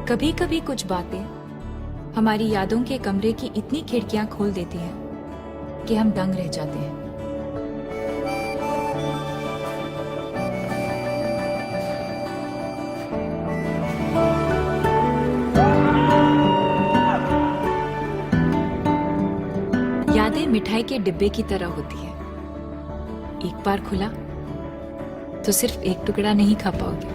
कभी कभी कुछ बातें हमारी यादों के कमरे की इतनी खिड़कियां खोल देती हैं कि हम दंग रह जाते हैं। यादें मिठाई के डिब्बे की तरह होती है, एक बार खुला तो सिर्फ एक टुकड़ा नहीं खा पाओगे।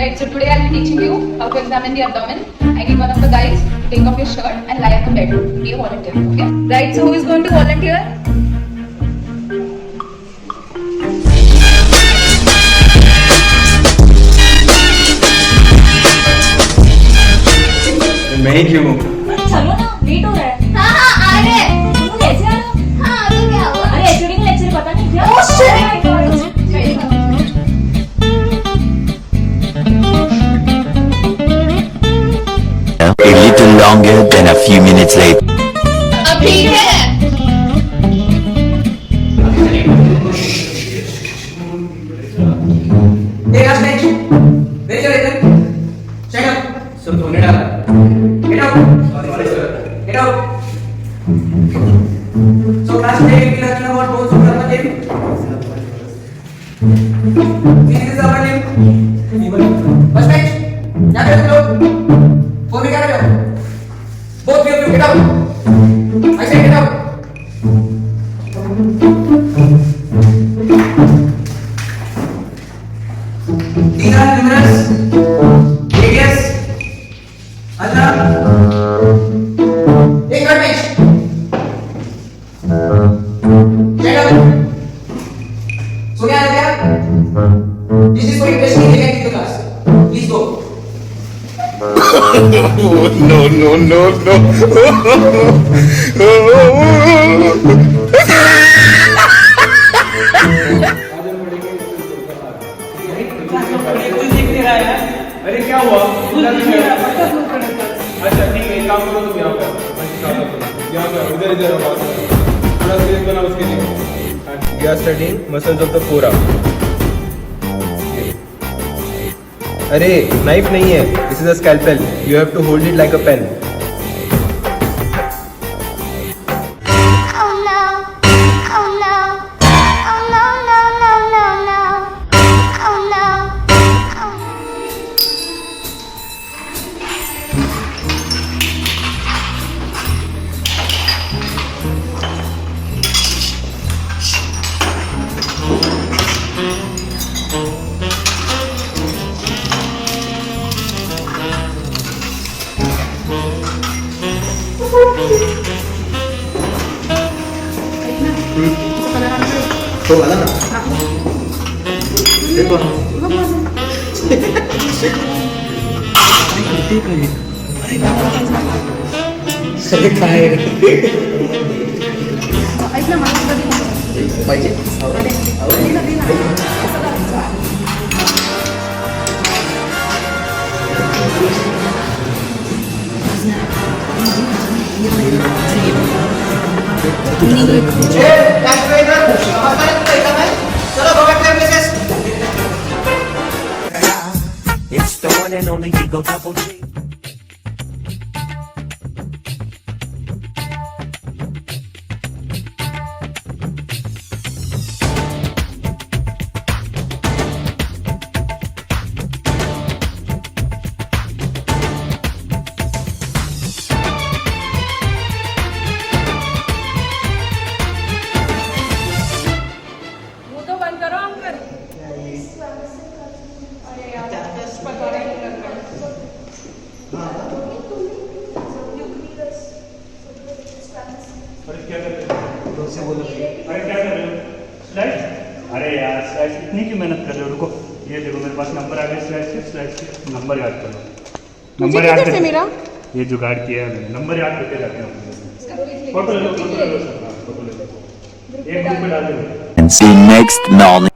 Right, so today I'll be teaching you how to examine the abdomen. I need one of the guys to take off your shirt and lie on the bed. Be a volunteer, okay? Right, so who is going to volunteer? मैं ही क्यों? चलो ना, late हो रहा है। हाँ हाँ आ रहे हैं। तुम कैसे आ रहे हो? हाँ तो क्या हुआ? अरे एचओडी का लेक्चर पता नहीं क्या? Oh, shit! Oh my God. A little longer than a few minutes later. अब ठीक है। एक हाथ में वेरी गुड चेक अप सब धोने डाला get out sorry sir get out so class में एक क्लास में what bowls of the game this is our name बस बेंच यहां पे लोग फोन में क्या कर रहे हो both of you get out I say get out These are numerous, radius, Azra, एक और bench. Stand up. सुनिए आ गया? This is for interesting again in the class. Please go. अरे क्या हुआ? अच्छा ठीक है, एक काम करो तुम यहाँ पे यहाँ पे इधर इधर थोड़ा सीरियस बना उसके लिए। We are studying muscles of the forearm. अरे नाइफ नहीं है, this is a scalpel. You have to hold it like a pen. Oh no! Oh no! Oh no no no no no! Oh no! Oh no! तो वाला ना देखो अरे काय पाहिजे चलो one and only Eagle Double G. वो तो बंद करो अंकल। अरे यार पता नहीं लग रहा है। अरे क्या कर रहे हो? अरे क्या कर रहे हो? स्लाइड? अरे यार स्लाइड इतनी की मेहनत कर रहे हो, रुको। ये देखो मेरे पास नंबर आ गया, स्लाइड से नंबर याद करो। नंबर याद कर मेरा ये जुगाड़ किया है मैंने, नंबर याद करके जाते हैं। फोटो ले लो, फोटो ले लो सर, हाँ, फोटो ले लो। एक ग्रुप में डाल दो। And see next morning.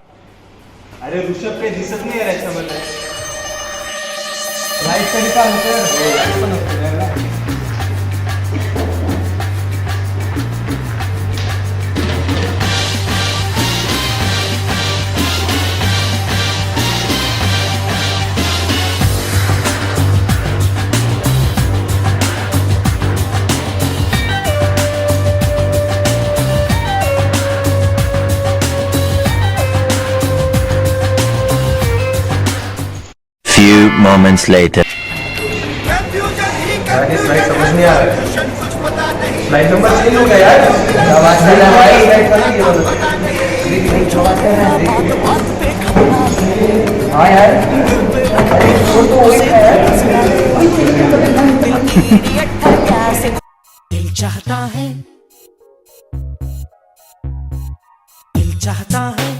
अरे ऋषभ पे दिसत नाही यार याच्या मला. लाईट तरी चालू कर. लाईट पण होते ना. Few moments later. यार ये स्लाइड समझ नहीं आ रहा है. स्लाइड नंबर चेंज हो गया यार. आवाज नहीं आ रहा है. स्लाइड का नहीं बोलो. हाँ यार. अरे वो तो वही है यार. दिल चाहता है, दिल चाहता है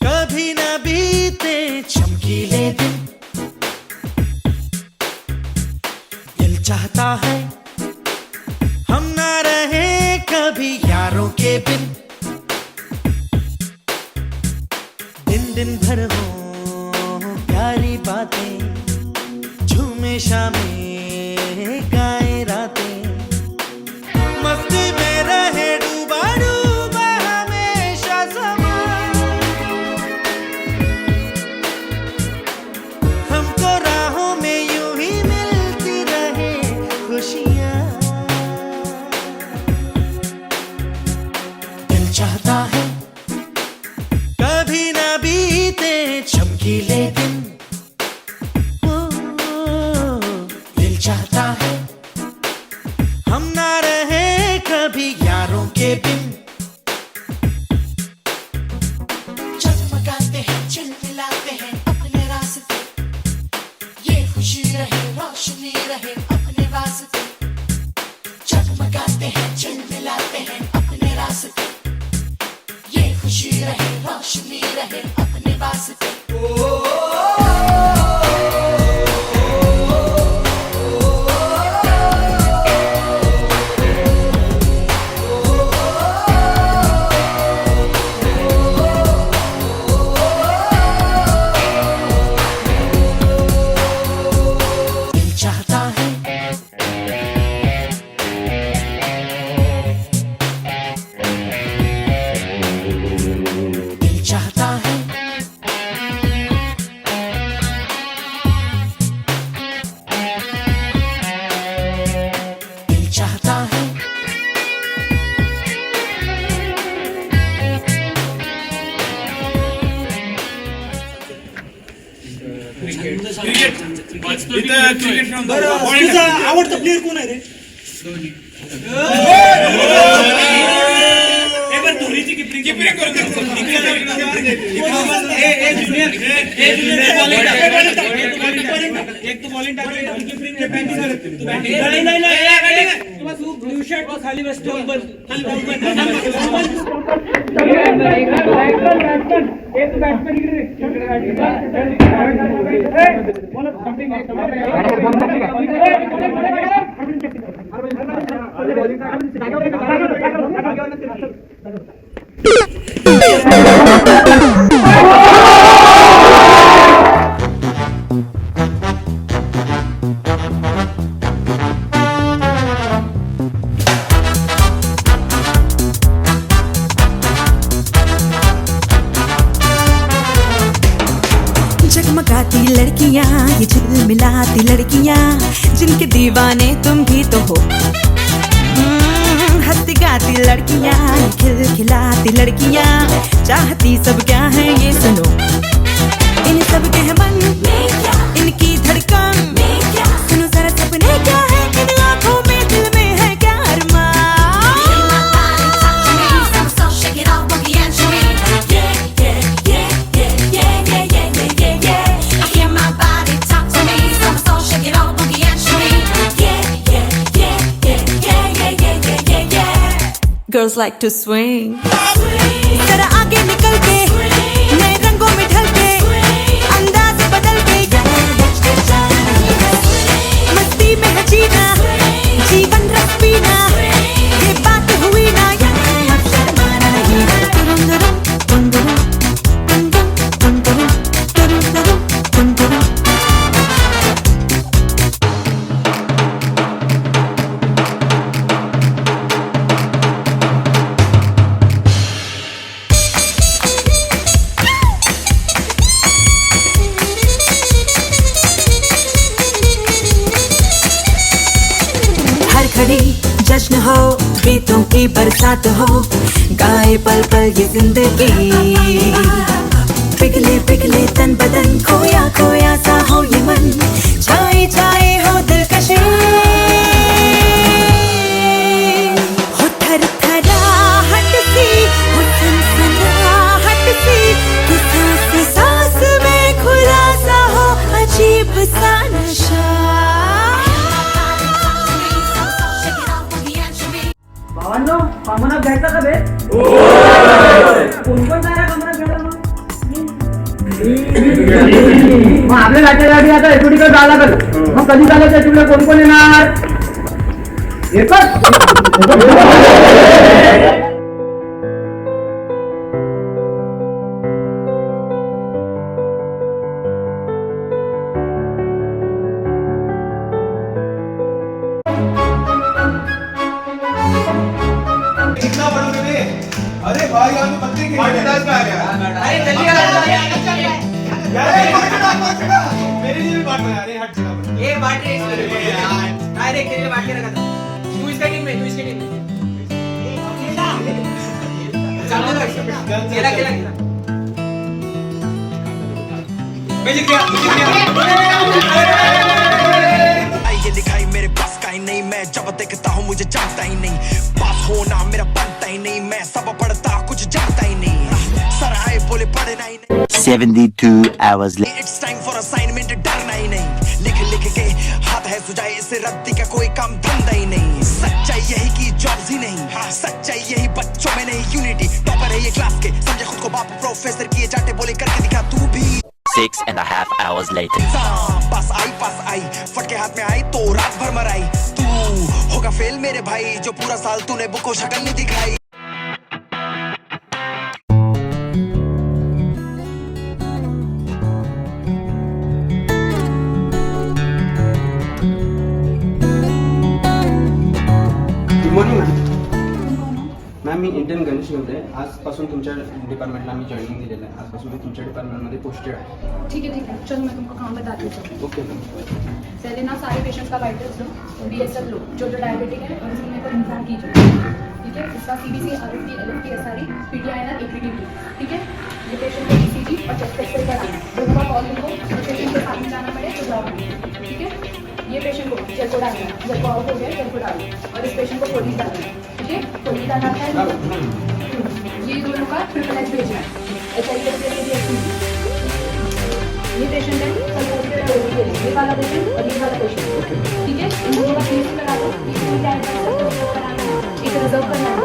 कभी न बीते चमकीले दिन। दिल चाहता है हम ना रहे कभी यारों के बिन। दिन दिन भर हो प्यारी बातें, झूमे शामें गाए रातें, मस्ती में रहे डूबा डूबा हमेशा समा। हमको राहों में यूं ही मिलती रहे खुशियाँ। दिल चाहता है कभी ना बीते चमकीले दिन। ओ, दिल चाहता है हम ना रहे कभी यारों के बिन। चमकाते हैं चिलमिलाते हैं अपने रास्ते, ये खुशी रहे रोशनी रहे अपने वास्ते। चमकाते हैं चिलमिलाते हैं अपने रास्ते, ये खुशी रहे रोशनी रहे अपने वास्ते। दिल चाहता है दिल चाहता है दिल चाहता है आवडतं प्लेअर कोण आहे रे? धोनीची किपरिंग एक तो बॉलिंग ब्लू शर्ट खाली बसतो एक बॅट्समॅन जगमगाती लड़की लड़कियां, ये झिलमिलाती लड़कियां, जिनके दीवाने तुम भी तो हो। हंसती गाती लड़कियां, खिलखिलाती लड़कियां, चाहती सब क्या है ये सुनो। इन सब के मन इनकी धड़कन, सुनो जरा सपने क्या है इन आँखों में, दिल में है क्या अरमान। Girls like to swing. जरा आगे निकल के, नए रंगों में ढल के, अंदाज बदल के, मस्ती में है जीना, जीवन रस पीना, ये बात हुई ना, यहाँ शर्माना नहीं। जश्न हो, गीतों की बरसात हो, गाए पल पल ये जिंदगी। पिघले पिघले तन बदन, खोया खोया सा हो ये मन, छाए छाए हो दिलकशी। हो थर थराहट सी, हो सनसनाहट सी, कि सांस सांस में खुलासा हो अजीब सा नशा। भावांनो, कॉमन अप घ्यायचा का बे? कोण कोण जाणार कॉमन अप घ्यायला मग? मग आपल्या गाठीसाठी आता एचओडीकडे जायला लागेल. मग कधी झालं एचओडीला कोण कोण येणार? एकच. अरे भाई यहाँ पे बच्चे की डांस में आ गया। अरे जल्दी मेरे लिए भी बांट रहा है। अरे हट जा। ये बांट रहे हैं डायरेक्ट के लिए बांट के रखा था। तू इसका टीम में, तू इसकी टीम में। चलो खेला खेला खेला। मैं जीत गया। ये दिखाई मेरे पास का ही नहीं, मैं जब देखता हूँ मुझे जानता ही नहीं, पास होना मेरा बनता ही नहीं, मैं सब पढ़ता कुछ जानता ही नहीं, सर आए बोले पढ़ना ही नहीं। 72 hours later. It's time for assignment, डरना ही नहीं, लिख लिख के हाथ है सुझाए, इससे रद्दी का कोई काम धंधा ही नहीं। सच्चाई यही की जॉब्स ही नहीं, सच्चाई यही बच्चों में नहीं, यूनिटी टॉपर है ये क्लास के, समझे खुद को बाप प्रोफेसर किए जाते, बोले करके दिखा तू भी। 6.5 hours later. पास आई फटके हाथ में आई तो रात भर मराई, तू होगा फेल मेरे भाई, जो पूरा साल तूने बुक को शक्ल नहीं दिखाई। गुड मॉर्निंग मॅम, मी इंडियन गणेश नव्हते. आजपासून तुमच्या डिपार्टमेंटला मी जॉईनिंग दिलेलं आहे. आजपासून मी तुमच्या डिपार्टमेंटमध्ये पोस्टेड आहे. ठीक है चलो मैं तुमको काम बताती हूँ। Okay ma'am. पहले ना सारे पेशेंट्स का वाइटल्स लो, BSL लो, जो डायबिटिक है उनसे मेरे को इन्फॉर्म कीजिए। ठीक है, इसका CBC, RFT, LFT, SRE, PTINR, APDP। ठीक है, ये पेशेंट को ECG और चेस्ट एक्सरे कराना, दोनों का कॉल लिखो, तो पेशेंट के साथ में जाना पड़े तो जाओ। ठीक है, ये पेशेंट को जेल को डालना, जेल को आउट हो गया जेल को डालना, और इस पेशेंट को पोलीस डालना। ठीक है, पोलीस डालना है। ये दोनों का ट्रिपल H भेजना है, HIV, ये पेशेंट है ये वाला पेशेंट और ये वाला पेशेंट। ठीक है, इन दोनों का PSC करा दो, एक रिजर्व करना है।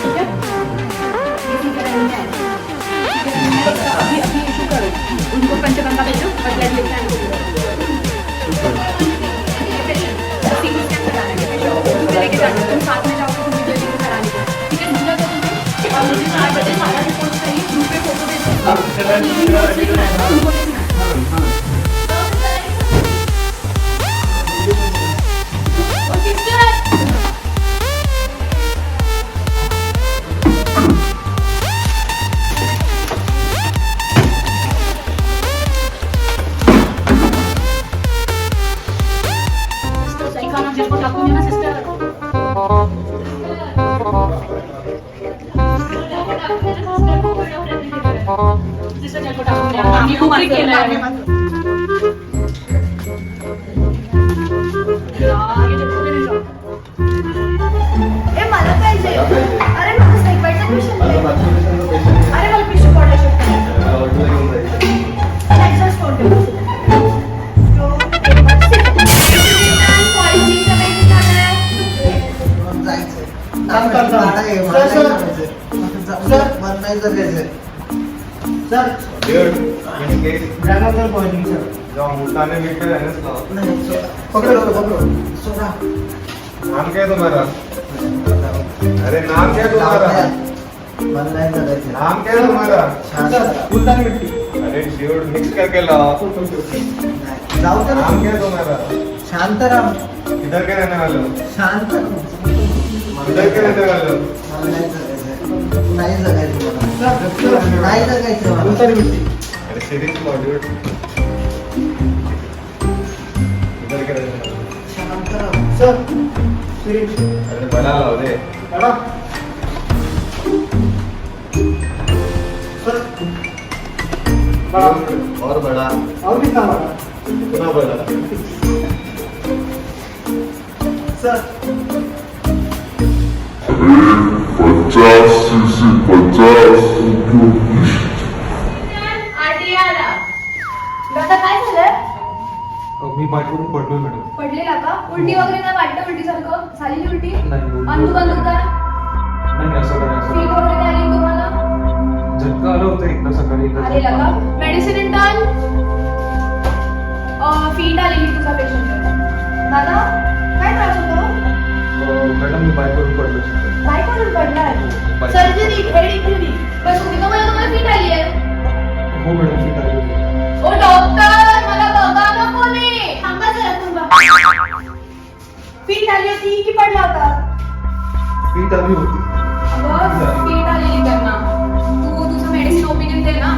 ठीक है, अभी अभी इशू करो, उनको पंचगंगा भेजो और ब्लड लेके आने लेके जाओ, तुम साथ में जाओगे तो वीडियो कराने को। ठीक है, दूसरा तो तुमको और मुझे 4 बजे सारा रिपोर्ट चाहिए, ग्रुप पे फोटो भेजो। चल टाकून द्या. आम्ही खूप केलं आहे. ए मला पाहिजे. अरे मला सायकलचा पेशंट आहे. अरे मला पिशवी पडला शकतो. एक्झॉस्ट फोन नाम क्या है तुम्हारा? अरे नाम क्या है तुम्हारा? नाम क्या है तुम्हारा? अरे ड्यूड मिक्स करके लाओ. नाम क्या है तुम्हारा? शांताराम. किधर के रहने वाले हो? शांताराम. किधर के रहने वाले हो? नाही जगायचं मला. नाही जगायचं मला. अरे सीरीज मॉड्यूल किधर के रहने वाले हो? शांताराम. सर अरे बना लाओ दे. और बड़ा. और कितना बड़ा? कितना बड़ा? सर 50 आरटीआरला. दादा काय झालं? मी बायकोकडून पडलोय मॅडम. पडलेला का? उलटी वगैरे काय वाटतं उलटीसारखं? झालेली उलटी? नाही, उलटी. अंधू बंधू काय? नाही असं काय असं फीट वगैरे काय आली तुम्हाला? झटका आलं होतं एकदा सकाळी. आलेला का? मेडिसिन इंटर्न फीट आलेली तुझा पेशंट. दादा काय त्रास होतो? मॅडम मी बायकोकडून पडलो. काय करून पडलाय? बाय. Surgery head injury. पण तुम्ही तर मला तुम्हाला फीट आली आहे. हो मॅडम मी काय होती. ओ डॉक्टर मला बघा ना कोणी. थांबा जरा थांबा. फीट आली होती की पडला होता? फीट आली होती. बस फीट आलेली त्यांना. तू तुझं मेडिसिन ओपिनियन दे ना.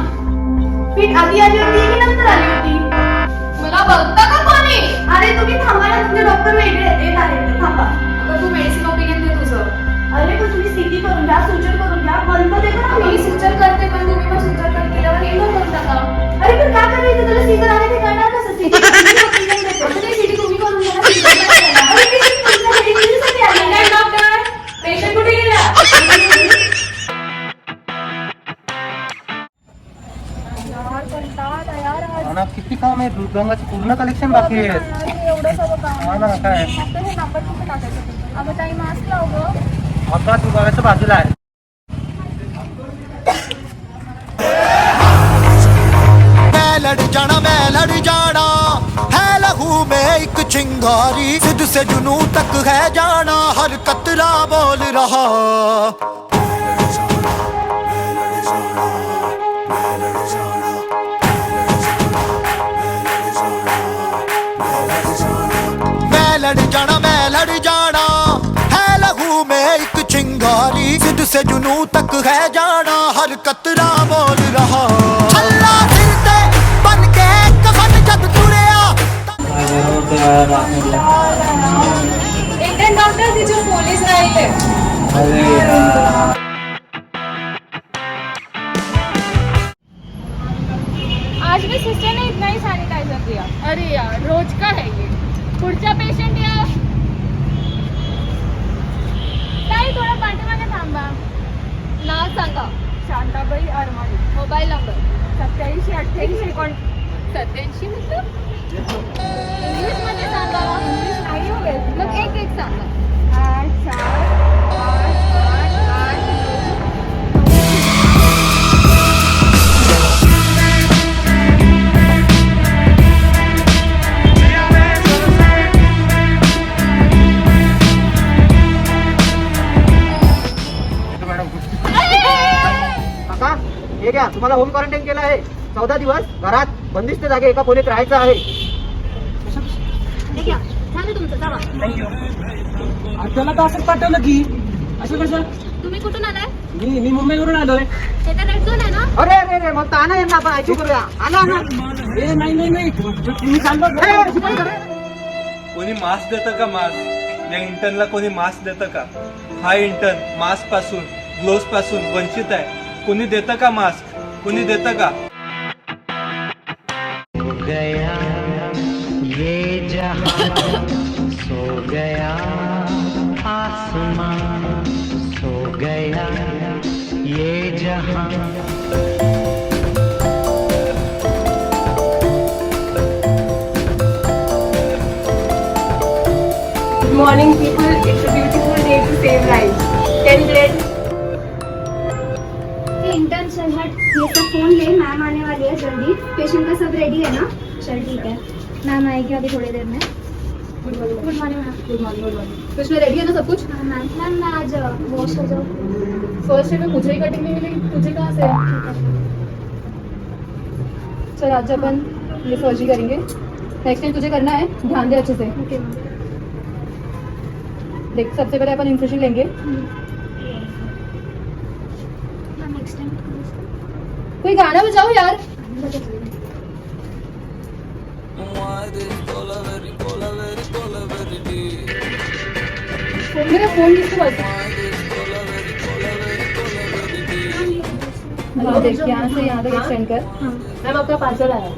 फीट आधी आली होती की नंतर आली होती? मला बघता का कोणी? अरे तुम्ही थांबा ना. तुमचे डॉक्टर वेगळे येत आहेत. थांबा. अगं तू मेडिसिन ओपिनियन दे तुझं. अरे पण तुम्ही सीटी करून घ्या, सुचर करून घ्या. बंद दे का? मी सुचर करते पण तुम्ही पण सुचर केल्यावर इग्नोर करून टाका. अरे पण काय करायचं? तुला सीझर आले ते करणार कसं? सीटी सीटी तुम्ही करून घ्या. डॉक्टर पेशंट कुठे गेला? किती काम आहे. दूधगंगाचं पूर्ण कलेक्शन बाकी आहे. हा ना काय आता दूधगंगाच्या बाजूला आहे. मैं लड़ जाना है लहू में एक चिंगारी सिद्ध से जुनू तक है जाना हर कतरा बोल रहा मैं लड़ जाना है लहू में एक चिंगारी सिद्ध से जुनू तक है जाना हर कतरा बोल रहा अल्लाह फिरते बन के कफन जब तुरया इंडियन डॉक्टर तिचे पोलीस राहिले. आज भी सिस्टर ने इतना ही सैनिटाइजर दिया. अरे यार रोज का है ये. पुढचा पेशंट या. ताई थोडा पाठीमागे थांबा. नाव सांगा. शांताबाई अरमानी. मोबाईल नंबर 8788 87 मतलब इंग्लिश मध्ये सांगा. इंग्लिश नाही होईल. मग एक सांगा. 8 4 8 8 काका हे घ्या. तुम्हाला होम क्वारंटाईन केलं आहे. 14 दिवस घरात बंदिस्त जागे एका खोलीत राहायचं आहे. हे घ्या. झालं तुमचं जावा. त्याला तर असं पाठवलं की असं कसं. तुम्ही कुठून आलाय? मी मुंबईवरून आलोय. ते तर रेड झोन आहे ना? अरे अरे अरे मग आणा यांना आपण ऐकू करूया. आणा नाही तुम्ही चाललो. कोणी मास्क देतं का? मास्क या इंटर्नला कोणी मास्क देतं का? हा इंटर्न मास्क पासून ग्लोव्स पासून वंचित आहे. कोणी देतं का मास्क? कोणी देतं का? जहां सो गया आसमां सो गया ये जहां Good morning, people. It's a beautiful day to save lives. 10 grade. Intern चल हट, ये सब फोन ले, मैम आने वाली है जल्दी. पेशेंट का सब रेडी है ना? चल ठीक है, मैम आएगी अभी थोड़ी देर में. Good morning. Good morning ma'am. Good morning. Good morning. तो इसमें रेडी है ना सब कुछ? हाँ मैम. मैम मैं आज वॉश हो जाऊँ. फर्स्ट डे में मुझे ही कटिंग नहीं मिलेगी, तुझे कहाँ से? चल आज अपन ये फर्जी करेंगे. नेक्स्ट टाइम तुझे करना है, ध्यान दे अच्छे से. Okay ma'am. देख सबसे पहले अपन इंफ्रेशन लेंगे. मैम नेक्स्ट टाइम कोई गाना बजाओ यार. मेरा फोन किसके पास है? हाँ देख यहाँ से यहाँ तक एक्सटेंड कर. मैम आपका पार्सल आया.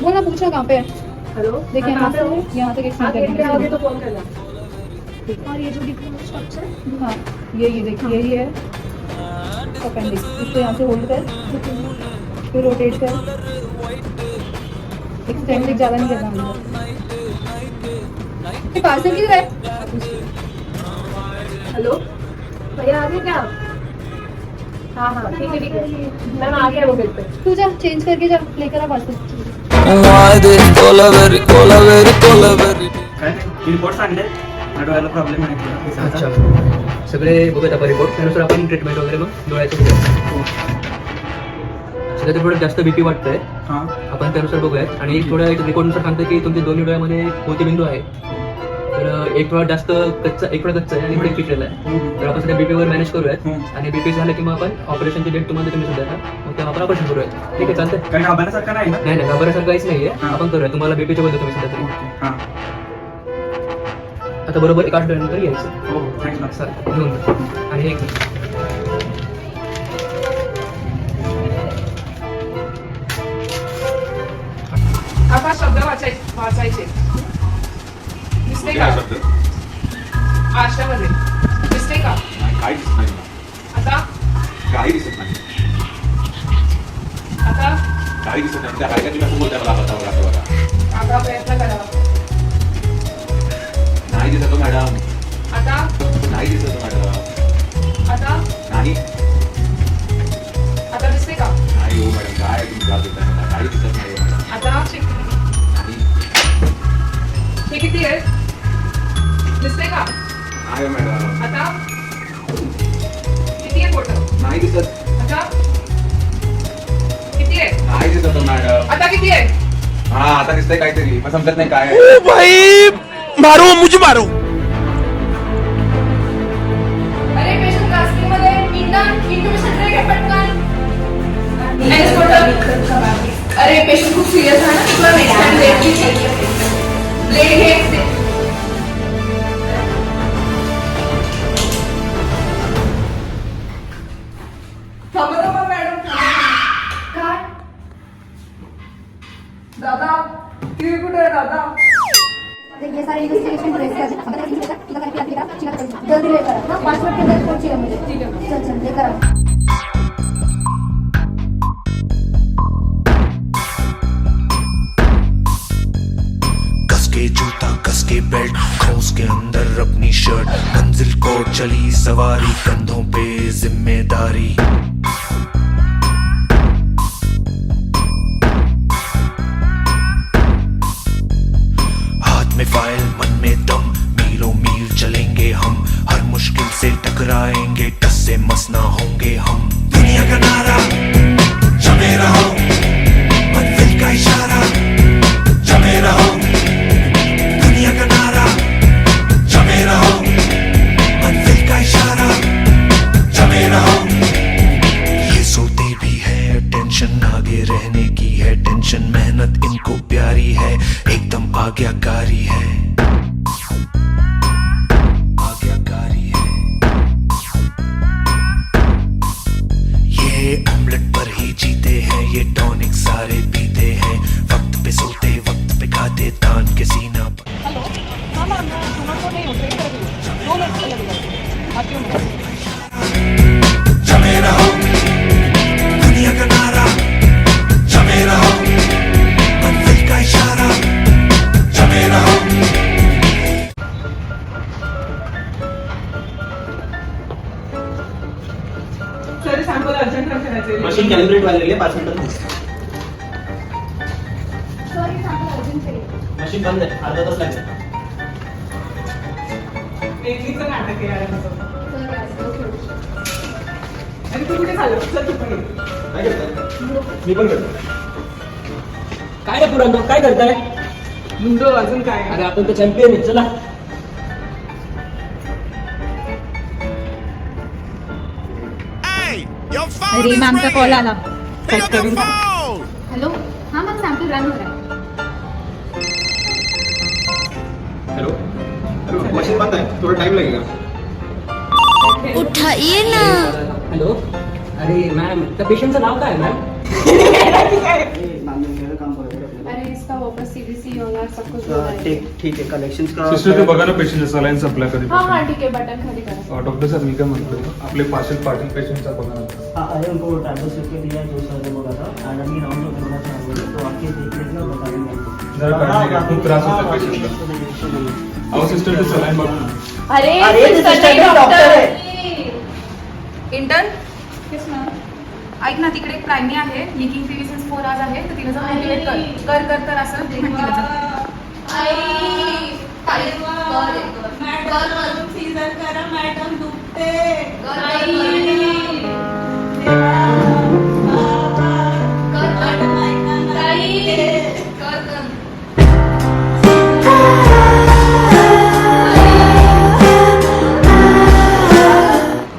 वो ना पूछना कहाँ पे है. हेलो देख यहाँ से यहाँ तक एक्सटेंड करेंगे तो फोन करना. और ये जो डिप्लोमा स्ट्रक्चर. हाँ ये देखिए यही है अपेंडिक्स. इसको यहाँ से होल्ड कर, फिर रोटेट कर. एक्सटेंड तक ज़्यादा नहीं करना हमने. ये पार्सल किधर है? हेलो भैया आ गए क्या? हाँ हाँ ठीक है मैम आ गया वो बिल पे. तू जा चेंज करके जा लेकर आ पार्सल. रिपोर्ट आणले डोळ्याला प्रॉब्लेम आहे. अच्छा सगळे बघत आपण रिपोर्ट त्यानुसार आपण ट्रीटमेंट वगैरे मग डोळ्याचं बघूया. सध्या ते थोडं जास्त बीपी वाटतंय. हां आपण त्यानुसार बघूयात. आणि थोड्या रिपोर्टनुसार सांगतं की तुमच्या दोन्ही डोळ्यामध्ये मोतीबिंदू आहे. तर एक थोडा जास्त कच्चा एक थोडा कच्चा आहे आणि थोडा पिकलेला आहे. तर आपण सध्या बीपीवर मॅनेज करूयात. आणि बीपी झालं की मग आपण ऑपरेशनची डेट तुम्हाला तुम्ही सध्या मग तेव्हा आपण ऑपरेशन करूयात. ठीक आहे चालतंय. काही घाबरण्यासारखं नाही ना? नाही नाही घाबरण्यासारखं काहीच नाहीये. आपण करूया. तुम्हाला बीपीच्या बद्दल तुम्ही सध्या तरी हां आता बरोबर 1 आठवड्यानंतर यायचं. हो थँक्स ना सर घेऊन जा. आणि एक आता शब्द वाचायचे. दिसते का? आशामध्ये दिसते का? काही दिसत नाही. आता काही दिसत नाही. आता काही दिसत नाही. त्या काय तुला बोलते मला बघा. आता प्रयत्न करा. नाही दिसत मॅडम. आता नाही दिसत मॅडम. आता नाही. आता दिसते का? नाही हो मॅडम. काय तुम्ही त्रास देताय मला. काही दिसत नाही मॅडम. आता नाही. हे किती आहे? दिसते का? नाही मॅडम. आता किती आहे फोटो? नाही दिसत. आता किती आहे? नाही दिसत मॅडम. आता किती आहे? हा आता दिसतंय काहीतरी. मग समजत नाही काय आहे. भाई मारो मुझे मारो. अरे पेशंट क्लासरूम मध्ये इंटुबेशन ट्रे घे पटकन. अरे पेशंट खूप सिरियस आहे ना. तुला नेक्स्ट टाइम ब्लेड घे. थांबा मॅडम. काय दादा तुम्ही कुठे आहे दादा? ये सारे इन्वेस्टिगेशन ट्रेस कर जल्दी लेकर आ. हाँ 5 मिनट के अंदर रिपोर्ट चाहिए मुझे. ठीक है चल चल लेकर आ. कसके जूता कसके बेल्ट खोस के अंदर अपनी शर्ट मंजिल को चली सवारी कंधों पे जिम्मेदारी हाथ में फाइल मन में दम मीलों मील चलेंगे हम हर मुश्किल से टकराएंगे टस से मस ना होंगे हम दुनिया का नारा जमे रहो मंजिल का इशारा जमे रहो दुनिया का नारा जमे रहो मंजिल का इशारा जमे रहो ये सोते भी है टेंशन आगे रहने की है टेंशन मेहनत इनको प्यारी है एकदम आज्ञाकारी है आज्ञाकारी है ये ऑमलेट पर ही जीते हैं ये टॉनिक सारे पीते हैं वक्त पे सोते वक्त पे खाते तान के सीना पर जमे रहो दुनिया का नारा जमे रहो मंजिल का इशारा जमे रहो मशीन कॅलिब्रेट व्हायला 5 मिनिटं मशीन बंद आहे अर्धा तास लागेल मी पण करतो काय रे पुरांतो काय करताय मुंडो अजून काय अरे आपण तर चॅम्पियन आहे चला अरे मॅमचा कॉल आला हॅलो हाँ मैम सैंपल रन हो रहा है हॅलो मशीन बंद आहे थोडा टाइम लागेल उठाइए ना हॅलो अरे मॅम त्या पेशंटचं नाव काय मॅम अरे इसका वापस सीबीसी होना सब कुछ हो रहा है ठीक आहे कलेक्शन्स का सिस्टर ते बघा ना पेशंट सलाईन सप्लाय कधी हाँ हाँ ठीक है बटन खाली करा डॉक्टर सर मी काय म्हणतो आपले पाटील पेशंटचा बघा ना हाँ अरे उनको टैबलेट लिख के दिया जो सर ने बोला था एंड अभी राउंड ऑफ करना चाहूँगा तो आके देख लेना और बता देंगे जरा काळजी घ्या खूप त्रास होतो पेशंटला अहो सिस्टर ते सलाईन बघा अरे डॉक्टर है इंटर्न किस मॅम ऐक ना तिकडे एक प्रायमी आहे लिकिंग पीवी सिन्स 4 आज आहे तर तिला जाऊन मोटिवेट कर तर असं तिला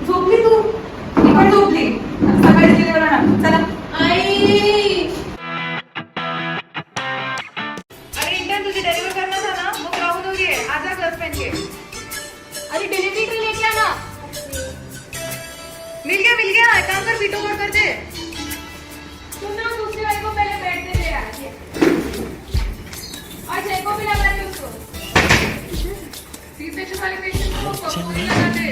झोपली तू ती पण झोपली सकाळी गेली बघा ना चला अरे इंटर्न तुझी डिलीवर करना था ना वो राहुल हो गए आजा ग्लव्स पहन के अरे डिलीवरी के लेके आना मिल गया एक काम कर वीडियो कॉल कर दे तुम ना दूसरे वाले को पहले बैठ दे यार और जय को भी लगा दे उसको सी सेक्शन वाले पेशेंट को फोन लगा दे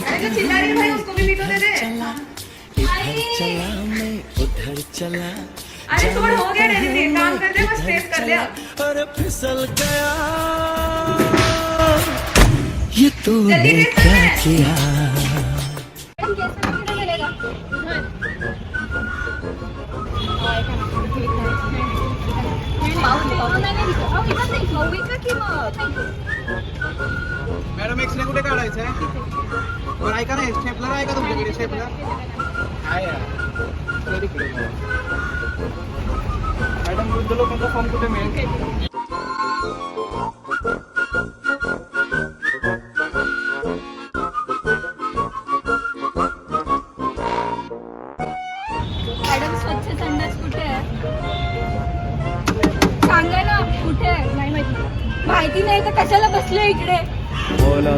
अरे जो चिल्ला रही है भाई उसको भी वीडियो दे दे अरे छोड़ हो गया डिलीवरी काम कर दे बस टेस्ट कर ले अब और फिसल गया ये तूने जल्दी टेस्ट क्या कर किया मॅडम एक्सरे कुठे काढायचा आहे बरं ऐका ना स्टेपलर आहे का तुमच्याकडे स्टेपलर आहे मॅडम वृद्ध लोकांचा फॉर्म कुठे मिळेल मॅडम स्वच्छ संडास कुठे आहे सांगा ना कुठे आहे नाही माहिती नाही तर कशाला बसले इकडे बोला